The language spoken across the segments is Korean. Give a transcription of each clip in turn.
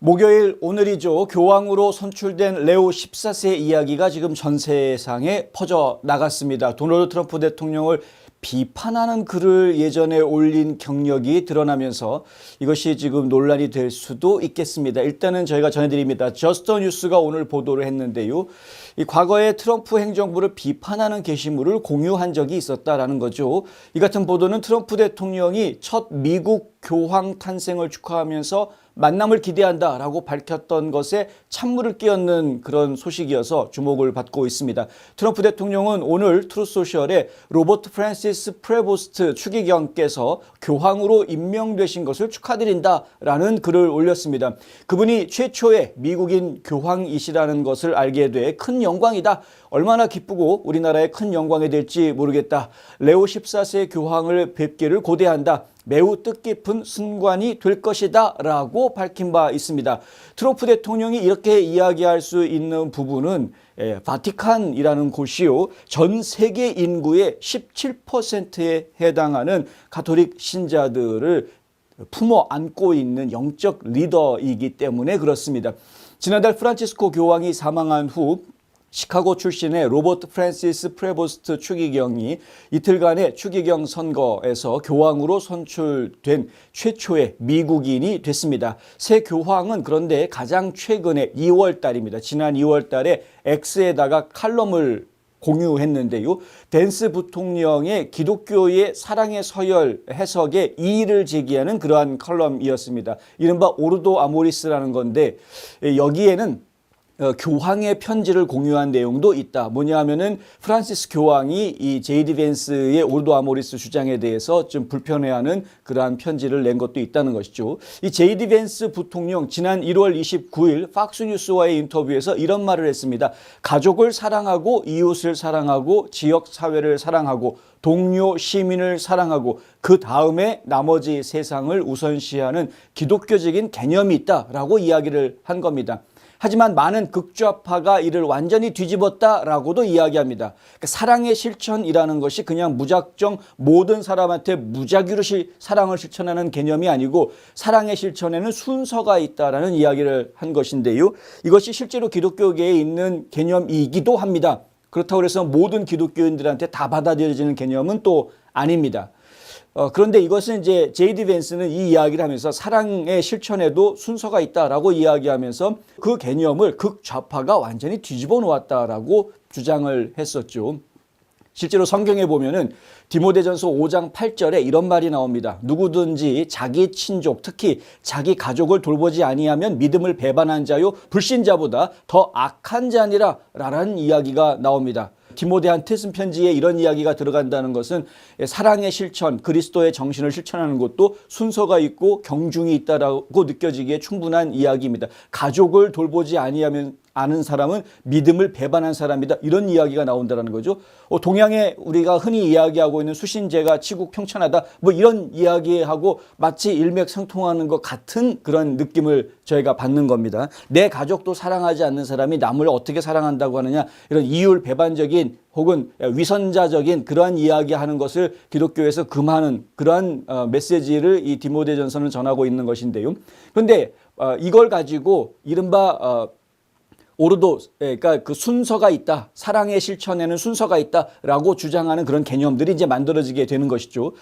목요일 오늘이죠. 교황으로 선출된 레오 14세 이야기가 지금 전 세상에 퍼져 나갔습니다. 도널드 트럼프 대통령을 비판하는 글을 예전에 올린 경력이 드러나면서 이것이 지금 논란이 될 수도 있겠습니다. 일단은 저희가 전해드립니다. 저스터 뉴스가 오늘 보도를 했는데요. 이 과거에 트럼프 행정부를 비판하는 게시물을 공유한 적이 있었다라는 거죠. 이 같은 보도는 트럼프 대통령이 첫 미국 교황 탄생을 축하하면서 만남을 기대한다라고 밝혔던 것에 찬물을 끼얹는 그런 소식이어서 주목을 받고 있습니다. 트럼프 대통령은 오늘 트루소셜에 로버트 프란시스 프레보스트 추기경께서 교황으로 임명되신 것을 축하드린다라는 글을 올렸습니다. 그분이 최초의 미국인 교황이시라는 것을 알게 돼 큰 영광이다. 얼마나 기쁘고 우리나라에 큰 영광이 될지 모르겠다. 레오 14세 교황을 뵙기를 고대한다. 매우 뜻깊은 순간이 될 것이다 라고 밝힌 바 있습니다. 트럼프 대통령이 이렇게 이야기할 수 있는 부분은 바티칸이라는 곳이요, 전 세계 인구의 17%에 해당하는 가톨릭 신자들을 품어 안고 있는 영적 리더이기 때문에 그렇습니다. 지난달 프란치스코 교황이 사망한 후 시카고 출신의 로버트 프란시스 프레보스트 추기경이 이틀간의 추기경 선거에서 교황으로 선출된 최초의 미국인이 됐습니다. 새 교황은 그런데 가장 최근에 2월 달입니다. 지난 2월 달에 X에다가 칼럼을 공유했는데요. 벤스 부통령의 기독교의 사랑의 서열 해석에 이의를 제기하는 그러한 컬럼이었습니다. 이른바 오르도 아모리스라는 건데, 여기에는 교황의 편지를 공유한 내용도 있다. 뭐냐 하면은 프란시스 교황이 이 제이디 벤스의 오르도 아모리스 주장에 대해서 좀 불편해하는 그러한 편지를 낸 것도 있다는 것이죠. 이 제이디 벤스 부통령 지난 1월 29일 팍스뉴스와의 인터뷰에서 이런 말을 했습니다. 가족을 사랑하고 이웃을 사랑하고 지역 사회를 사랑하고 동료 시민을 사랑하고 그 다음에 나머지 세상을 우선시하는 기독교적인 개념이 있다라고 이야기를 한 겁니다. 하지만 많은 극좌파가 이를 완전히 뒤집었다라고도 이야기합니다. 그러니까 사랑의 실천이라는 것이 그냥 무작정 모든 사람한테 무작위로 사랑을 실천하는 개념이 아니고 사랑의 실천에는 순서가 있다라는 이야기를 한 것인데요. 이것이 실제로 기독교계에 있는 개념이기도 합니다. 그렇다고 해서 모든 기독교인들한테 다 받아들여지는 개념은 또 아닙니다. 그런데 이것은 이제 제이디 벤스는 이 이야기를 하면서 사랑의 실천에도 순서가 있다라고 이야기하면서 그 개념을 극좌파가 완전히 뒤집어 놓았다라고 주장을 했었죠. 실제로 성경에 보면은 디모데전서 5장 8절에 이런 말이 나옵니다. 누구든지 자기 친족, 특히 자기 가족을 돌보지 아니하면 믿음을 배반한 자요 불신자보다 더 악한 자니라 라는 이야기가 나옵니다. 디모데한테 쓴 편지에 이런 이야기가 들어간다는 것은 사랑의 실천, 그리스도의 정신을 실천하는 것도 순서가 있고 경중이 있다라고 느껴지기에 충분한 이야기입니다. 가족을 돌보지 아는 사람은 믿음을 배반한 사람이다. 이런 이야기가 나온다는 거죠. 동양에 우리가 흔히 이야기하고 있는 수신제가 치국 평천하다. 뭐 이런 이야기하고 마치 일맥상통하는 것 같은 그런 느낌을 저희가 받는 겁니다. 내 가족도 사랑하지 않는 사람이 남을 어떻게 사랑한다고 하느냐. 이런 이율 배반적인 혹은 위선자적인 그러한 이야기하는 것을 기독교에서 금하는 그러한 메시지를 이 디모데전서는 전하고 있는 것인데요. 그런데 이걸 가지고 이른바 오르도, 그러니까 그 순서가 있다. 사랑의 실천에는 순서가 있다라고 주장하는 그런 개념들이 이제 만들어지게 되는 것이죠.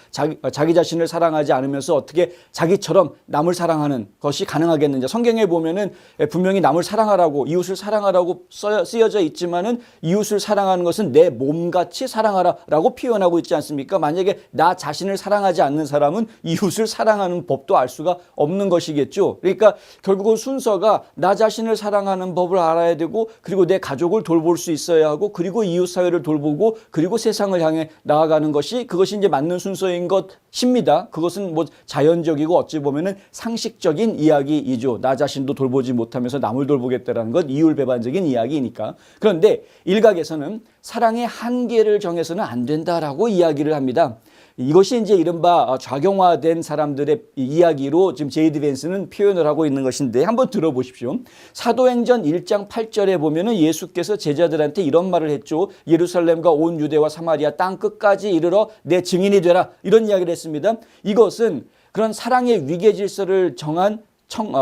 자기 자신을 사랑하지 않으면서 어떻게 자기처럼 남을 사랑하는 것이 가능하겠는지. 성경에 보면은 분명히 남을 사랑하라고, 이웃을 사랑하라고 쓰여져 있지만은 이웃을 사랑하는 것은 내 몸같이 사랑하라라고 표현하고 있지 않습니까? 만약에 나 자신을 사랑하지 않는 사람은 이웃을 사랑하는 법도 알 수가 없는 것이겠죠. 그러니까 결국은 순서가 나 자신을 사랑하는 법을 알아야 되고, 그리고 내 가족을 돌볼 수 있어야 하고, 그리고 이웃 사회를 돌보고, 그리고 세상을 향해 나아가는 것이 그것이 이제 맞는 순서인 것입니다. 그것은 뭐 자연적이고 어찌 보면은 상식적인 이야기이죠. 나 자신도 돌보지 못하면서 남을 돌보겠다라는 것 이율 배반적인 이야기니까. 그런데 일각에서는 사랑의 한계를 정해서는 안 된다라고 이야기를 합니다. 이것이 이제 이른바 좌경화된 사람들의 이야기로 지금 제이디 벤스는 표현을 하고 있는 것인데 한번 들어보십시오. 사도행전 1장 8절에 보면은 예수께서 제자들한테 이런 말을 했죠. 예루살렘과 온 유대와 사마리아 땅 끝까지 이르러 내 증인이 되라. 이런 이야기를 했습니다. 이것은 그런 사랑의 위계 질서를 정한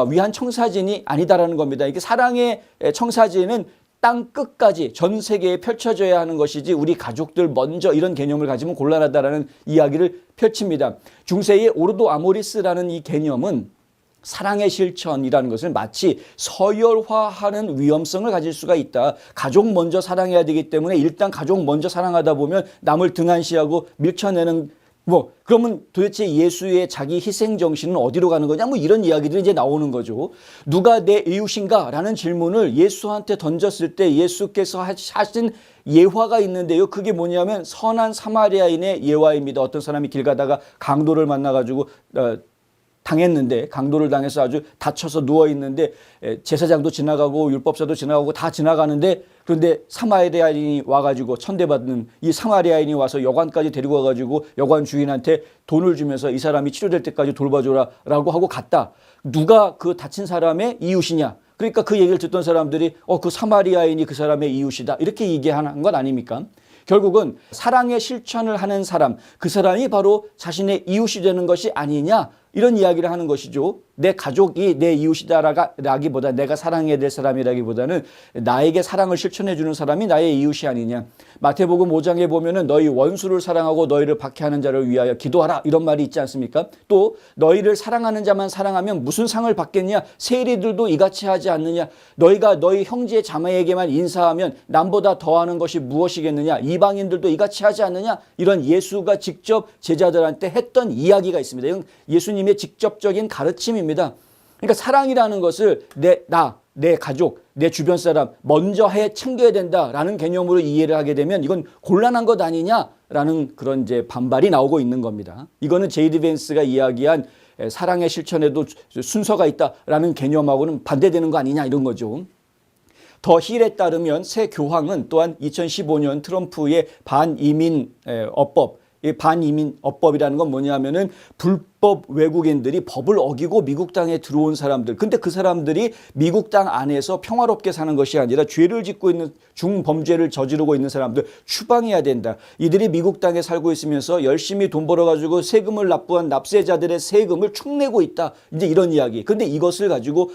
위한 청사진이 아니다라는 겁니다. 이게 사랑의 청사진은 땅 끝까지 전 세계에 펼쳐져야 하는 것이지 우리 가족들 먼저 이런 개념을 가지면 곤란하다라는 이야기를 펼칩니다. 중세의 오르도 아모리스라는 이 개념은 사랑의 실천이라는 것을 마치 서열화하는 위험성을 가질 수가 있다. 가족 먼저 사랑해야 되기 때문에 일단 가족 먼저 사랑하다 보면 남을 등한시하고 밀쳐내는 그러면 도대체 예수의 자기 희생 정신은 어디로 가는 거냐? 이런 이야기들이 이제 나오는 거죠. 누가 내 이웃인가? 라는 질문을 예수한테 던졌을 때 예수께서 하신 예화가 있는데요. 그게 뭐냐면 선한 사마리아인의 예화입니다. 어떤 사람이 길 가다가 강도를 만나가지고 당했는데 강도를 당해서 아주 다쳐서 누워있는데 제사장도 지나가고 율법사도 지나가고 다 지나가는데 그런데 사마리아인이 와가지고 천대받는 이 사마리아인이 와서 여관까지 데리고 와가지고 여관 주인한테 돈을 주면서 이 사람이 치료될 때까지 돌봐줘라 라고 하고 갔다. 누가 그 다친 사람의 이웃이냐. 그러니까 그 얘기를 듣던 사람들이 그 사마리아인이 그 사람의 이웃이다 이렇게 얘기하는 것 아닙니까? 결국은 사랑의 실천을 하는 사람, 그 사람이 바로 자신의 이웃이 되는 것이 아니냐 이런 이야기를 하는 것이죠. 내 가족이 내 이웃이다라기보다 내가 사랑해야 될 사람이라기보다는 나에게 사랑을 실천해 주는 사람이 나의 이웃이 아니냐. 마태복음 5장에 보면은 너희 원수를 사랑하고 너희를 박해하는 자를 위하여 기도하라 이런 말이 있지 않습니까? 또 너희를 사랑하는 자만 사랑하면 무슨 상을 받겠냐. 세리들도 이같이 하지 않느냐. 너희가 너희 형제 자매에게만 인사하면 남보다 더하는 것이 무엇이겠느냐. 이방인들도 이같이 하지 않느냐. 이런 예수가 직접 제자들한테 했던 이야기가 있습니다. 이건 예수님의 직접적인 가르침입니다. 그러니까 사랑이라는 것을 내 가족, 내 주변 사람 먼저 챙겨야 된다라는 개념으로 이해를 하게 되면 이건 곤란한 것 아니냐라는 그런 이제 반발이 나오고 있는 겁니다. 이거는 제이드 벤스가 이야기한 사랑의 실천에도 순서가 있다라는 개념하고는 반대되는 거 아니냐 이런 거죠. 더 힐에 따르면 새 교황은 또한 2015년 트럼프의 반이민 어법, 이 반이민 어법이라는 건 뭐냐면은 불법 외국인들이 법을 어기고 미국 땅에 들어온 사람들. 근데 그 사람들이 미국 땅 안에서 평화롭게 사는 것이 아니라 죄를 짓고 있는 중범죄를 저지르고 있는 사람들 추방해야 된다. 이들이 미국 땅에 살고 있으면서 열심히 돈 벌어가지고 세금을 납부한 납세자들의 세금을 축내고 있다. 이제 이런 이야기. 근데 이것을 가지고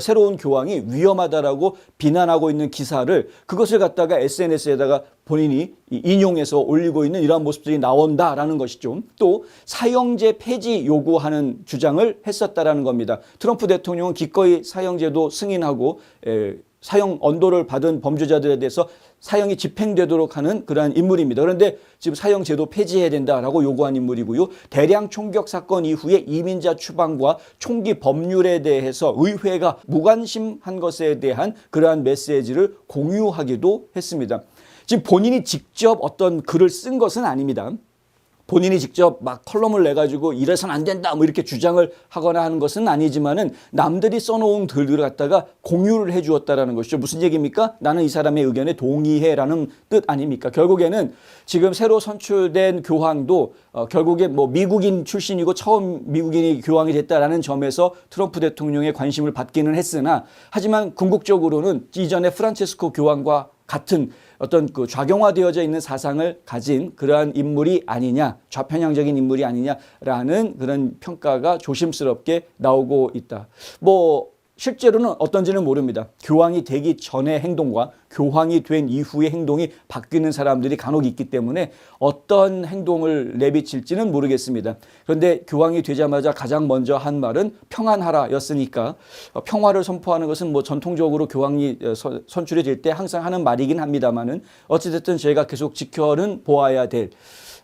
새로운 교황이 위험하다라고 비난하고 있는 기사를 그것을 갖다가 SNS에다가 본인이 인용해서 올리고 있는 이러한 모습들이 나온다라는 것이죠. 또 사형제 폐지 요구하는 주장을 했었다라는 겁니다. 트럼프 대통령은 기꺼이 사형제도 승인하고 사형 언도를 받은 범죄자들에 대해서 사형이 집행되도록 하는 그러한 인물입니다. 그런데 지금 사형제도 폐지해야 된다라고 요구한 인물이고요. 대량 총격 사건 이후에 이민자 추방과 총기 법률에 대해서 의회가 무관심한 것에 대한 그러한 메시지를 공유하기도 했습니다. 지금 본인이 직접 어떤 글을 쓴 것은 아닙니다. 본인이 직접 막 컬럼을 내가지고 이래서는 안 된다 이렇게 주장을 하거나 하는 것은 아니지만은 남들이 써놓은 글들을 갖다가 공유를 해주었다라는 것이죠. 무슨 얘기입니까? 나는 이 사람의 의견에 동의해라는 뜻 아닙니까? 결국에는 지금 새로 선출된 교황도 결국에 미국인 출신이고 처음 미국인이 교황이 됐다라는 점에서 트럼프 대통령의 관심을 받기는 했으나 하지만 궁극적으로는 이전에 프란체스코 교황과 같은 어떤 그 좌경화되어져 있는 사상을 가진 그러한 인물이 아니냐, 좌편향적인 인물이 아니냐라는 그런 평가가 조심스럽게 나오고 있다. 실제로는 어떤지는 모릅니다. 교황이 되기 전의 행동과 교황이 된 이후의 행동이 바뀌는 사람들이 간혹 있기 때문에 어떤 행동을 내비칠지는 모르겠습니다. 그런데 교황이 되자마자 가장 먼저 한 말은 평안하라였으니까 평화를 선포하는 것은 전통적으로 교황이 선출이 될 때 항상 하는 말이긴 합니다만은 어찌됐든 저희가 계속 지켜는 보아야 될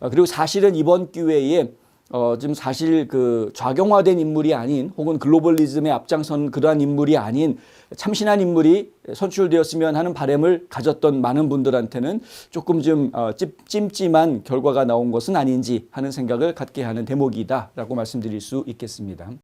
그리고 사실은 이번 기회에 지금 사실 그 좌경화된 인물이 아닌 혹은 글로벌리즘에 앞장선 그러한 인물이 아닌 참신한 인물이 선출되었으면 하는 바람을 가졌던 많은 분들한테는 조금 좀 찜찜한 결과가 나온 것은 아닌지 하는 생각을 갖게 하는 대목이다라고 말씀드릴 수 있겠습니다.